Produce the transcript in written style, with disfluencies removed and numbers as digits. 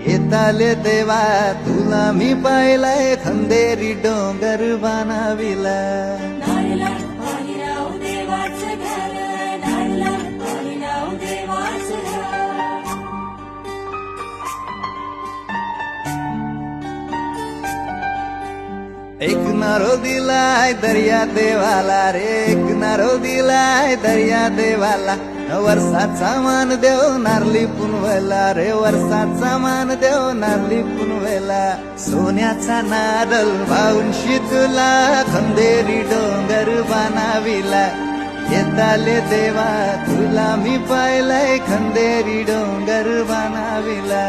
येताले देवा तुला मी पाहिलाय खंदेरी डोंगर बनाविला नारळा पाणीराव देवाचं घर, नारळा पाणीराव देवाचं घर. एक नारो दिलाय दर्या देवाला रे, एक नारो दिलाय दर्या देवाला. वर्षाचा मान देव नारली पुनवेला रे, वर्षाचा मान देव नारली पुनवेला. सोन्याचा नारळ वाहून तुला खंदेरी डोंगर बनाविला. येताले देवा तुला मी पाहिलाय खंदेरी डोंगर बनाविला.